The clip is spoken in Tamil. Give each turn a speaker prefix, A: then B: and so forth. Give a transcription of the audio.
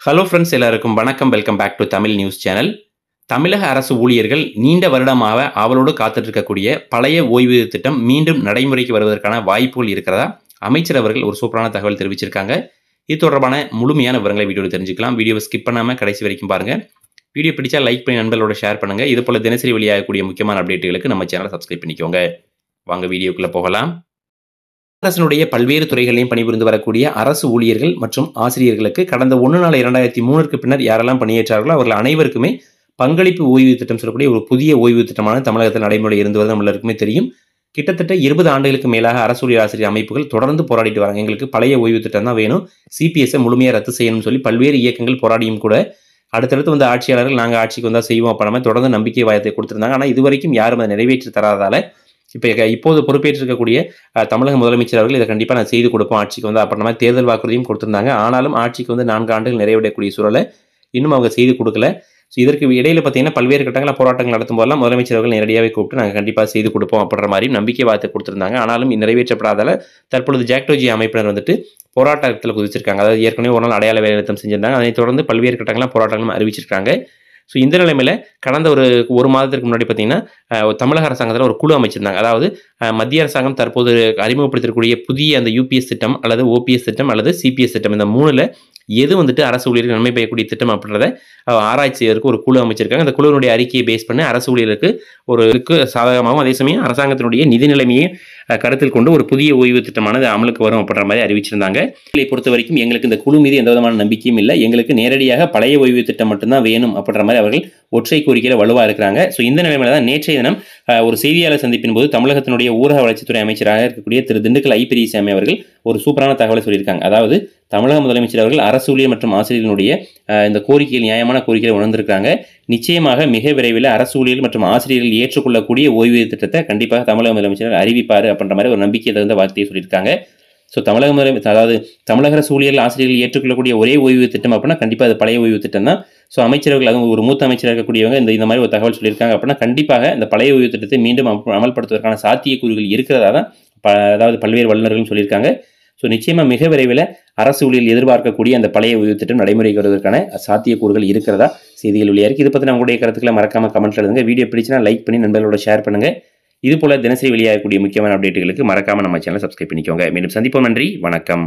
A: ஹலோ ஃப்ரெண்ட்ஸ், எல்லாருக்கும் வணக்கம். Welcome back to Tamil news channel. தமிழக அரசு ஊழியர்கள் நீண்ட வருடமாக ஆவலோடு காத்துட்டு இருக்கக்கூடிய பழைய ஓய்வூதிய திட்டம் மீண்டும் நடைமுறைக்கு வருவதற்கான வாய்ப்புகள் இருக்கிறதா அமைச்சர் அவர்கள் ஒரு சூப்பரான தகவல் தெரிவிச்சிருக்காங்க. இது தொடர்பான முழுமையான விவரங்களை வீடியோவில் தெரிஞ்சுக்கலாம். வீடியோவை ஸ்கிப் பண்ணாமல் கடைசி வரைக்கும் பாருங்க. வீடியோ பிடிச்சா லைக் பண்ணி நண்பர்களோட ஷேர் பண்ணுங்க. இது போல தினசரி வெளியாகக்கூடிய முக்கியமான அப்டேட்டுகளுக்கு நம்ம சேனலை சப்ஸ்கிரைப் பண்ணிக்கோங்க. வாங்க வீடியோக்குள்ள போகலாம். அரசினுடைய பல்வேறு துறைகளையும் பணிபுரிந்து வரக்கூடிய அரசு ஊழியர்கள் மற்றும் ஆசிரியர்களுக்கு கடந்த 1/4/2003 பின்னர் யாரெல்லாம் பணியேற்றார்களோ அவர்கள் அனைவருக்குமே பங்களிப்பு ஓய்வு திட்டம் சொல்லக்கூடிய ஒரு புதிய ஓய்வு திட்டமான தமிழகத்தில் நடைமுறை இருந்து வருவது நம்மளுக்குமே தெரியும். கிட்டத்தட்ட 20 ஆண்டுகளுக்கு மேலாக அரசு ஊழியர் ஆசிரியர் அமைப்புகள் தொடர்ந்து போராடிட்டு வராங்க. எங்களுக்கு பழைய ஓய்வு திட்டம் தான் வேணும், சிபிஎஸ்ஐ முழுமையாக ரத்து செய்யணும்னு சொல்லி பல்வேறு இயக்கங்கள் போராடியும் கூட அடுத்தடுத்து வந்து ஆட்சியாளர்கள் நாங்கள் ஆட்சிக்கு வந்தால் செய்வோம் அப்போ தொடர்ந்து நம்பிக்கை வாயத்தை கொடுத்திருந்தாங்க. ஆனால் இதுவரைக்கும் யாரும் அதை நிறைவேற்றி தராதால இப்போது பொறுப்பேற்றிருக்கக்கூடிய தமிழக முதலமைச்சர் அவர்கள் இதை கண்டிப்பாக நான் செய்து கொடுப்போம் ஆட்சிக்கு வந்து அப்புறமா தேர்தல் வாக்குறுதியும் கொடுத்திருந்தாங்க. ஆனாலும் ஆட்சிக்கு வந்து 4 ஆண்டுகள் நிறைவடையக்கூடிய சூழலை இன்னும் அவங்க செய்து கொடுக்கல. ஸோ இதற்கு இடையில பார்த்தீங்கன்னா பல்வேறு கட்டங்களில் போராட்டங்கள் நடத்தும் போதெல்லாம் முதலமைச்சர் அவர்கள் நேரடியாகவே கூப்பிட்டு நாங்கள் கண்டிப்பாக செய்து கொடுப்போம் அப்படின்ற மாதிரி நம்பிக்கை வார்த்தை கொடுத்திருந்தாங்க. ஆனாலும் நிறைவேற்றப்படாதால தற்பொழுது ஜாக்டோஜி அமைப்பினர் வந்துட்டு போராட்டத்தில் குதிச்சிருக்காங்க. அதாவது ஏற்கனவே ஒரு நாள் அடையாள வேலைநிறுத்தம் செஞ்சிருந்தாங்க. அதைத் தொடர்ந்து பல்வேறு கட்டங்களாக போராட்டங்களும் அறிவிச்சிருக்காங்க. ஸோ இந்த நிலைமையில் கடந்த ஒரு மாதத்திற்கு முன்னாடி பார்த்தீங்கன்னா தமிழக அரசாங்கத்தில் ஒரு குழு அமைச்சிருந்தாங்க. அதாவது மத்திய அரசாங்கம் தற்போது அறிமுகப்படுத்தக்கூடிய புதிய அந்த யூபிஎஸ் திட்டம் அல்லது ஓபிஎஸ் திட்டம் அல்லது சிபிஎஸ் திட்டம் இந்த 3ல் எது வந்துட்டு அரசு ஊழியருக்கு நன்மை பெய்யக்கூடிய திட்டம் அப்படின்றத ஆராய்ச்சி செய்வதற்கு ஒரு குழு அமைச்சிருக்காங்க. அந்த குழுவினுடைய அறிக்கையை பேஸ் பண்ணி அரசு ஊழியருக்கு சாதகமாகவும் அதே சமயம் அரசாங்கத்தினுடைய நிதி நிலைமையை கருத்தில் கொண்டு ஒரு புதிய ஓய்வு திட்டமானது அமலுக்கு வரும் அப்படின்ற மாதிரி அறிவிச்சிருந்தாங்க. இதை பொறுத்த வரைக்கும் எங்களுக்கு இந்த குழு மீது எந்த விதமான நம்பிக்கையும் இல்லை, எங்களுக்கு நேரடியாக பழைய ஓய்வு திட்டம் மட்டும்தான் வேணும் அப்படின்ற மாதிரி அவர்கள் ஒற்றை கோரிக்கையில் வலுவாக இருக்கிறாங்க. ஸோ இந்த நிலைமையில தான் நேற்றைய தினம் ஒரு செய்தியாளர் சந்திப்பின் போது தமிழகத்தினுடைய ஊரக வளர்ச்சித்துறை அமைச்சராக இருக்கக்கூடிய திரு திண்டுக்கல் ஐ. பெரியசாமி அவர்கள் ஒரு சூப்பரான தகவலை சொல்லியிருக்காங்க. அதாவது தமிழக முதலமைச்சர் அவர்கள் அரசு ஊழியர் மற்றும் ஆசிரியர்களுடைய இந்த கோரிக்கையில் நியாயமான கோரிக்கையை உணர்ந்திருக்காங்க. நிச்சயமாக மிக விரைவில் அரசு ஊழியர் மற்றும் ஆசிரியர்கள் ஏற்றுக்கொள்ளக்கூடிய ஓய்வூதிய திட்டத்தை கண்டிப்பாக தமிழக முதலமைச்சர் அறிவிப்பார் அப்படின்ற மாதிரி ஒரு நம்பிக்கை தகுந்த வார்த்தையை சொல்லியிருக்காங்க. ஸோ தமிழக அரசு ஊழியர்கள் ஆசிரியர்கள் ஏற்றுக்கொள்ளக்கூடிய ஒரே ஓய்வு திட்டம் அப்படின்னா கண்டிப்பாக அது பழைய ஓய்வு திட்டம் தான். ஸோ அமைச்சர்கள் அதுவும் ஒரு மூத்த அமைச்சராக இருக்கக்கூடியவங்க இந்த மாதிரி ஒரு தகவல் சொல்லியிருக்காங்க அப்படின்னா கண்டிப்பாக இந்த பழைய ஓய்வு திட்டத்தை மீண்டும் அமல்படுத்துவதற்கான சாத்தியக்கூறுகள் இருக்கிறதா தான் அதாவது பல்வேறு வல்லுநர்களும் சொல்லியிருக்காங்க. ஸோ நிச்சயமாக மிக விரைவில் அரசு ஊழியர்கள் எதிர்பார்க்கக்கூடிய அந்த பழைய ஓய்வு திட்டம் நடைமுறைக்கு வருவதற்கான சாத்தியக்கூறுகள் இருக்கிறதா செய்திகள் வெளியாக இது பற்றி உங்களுடைய கருத்துக்களை மறக்காம கமெண்ட்ல எழுதுங்க. வீடியோ பிடிச்சினா லைக் பண்ணி நண்பர்களோட ஷேர் பண்ணுங்க. இது போல தினசரி வெளியாகக்கூடிய முக்கியமான அப்டேட்டுகளுக்கு மறக்காம நம்ம சேனலை சப்ஸ்கிரைப் பண்ணிக்கோங்க. மீண்டும் சந்திப்போம். நன்றி, வணக்கம்.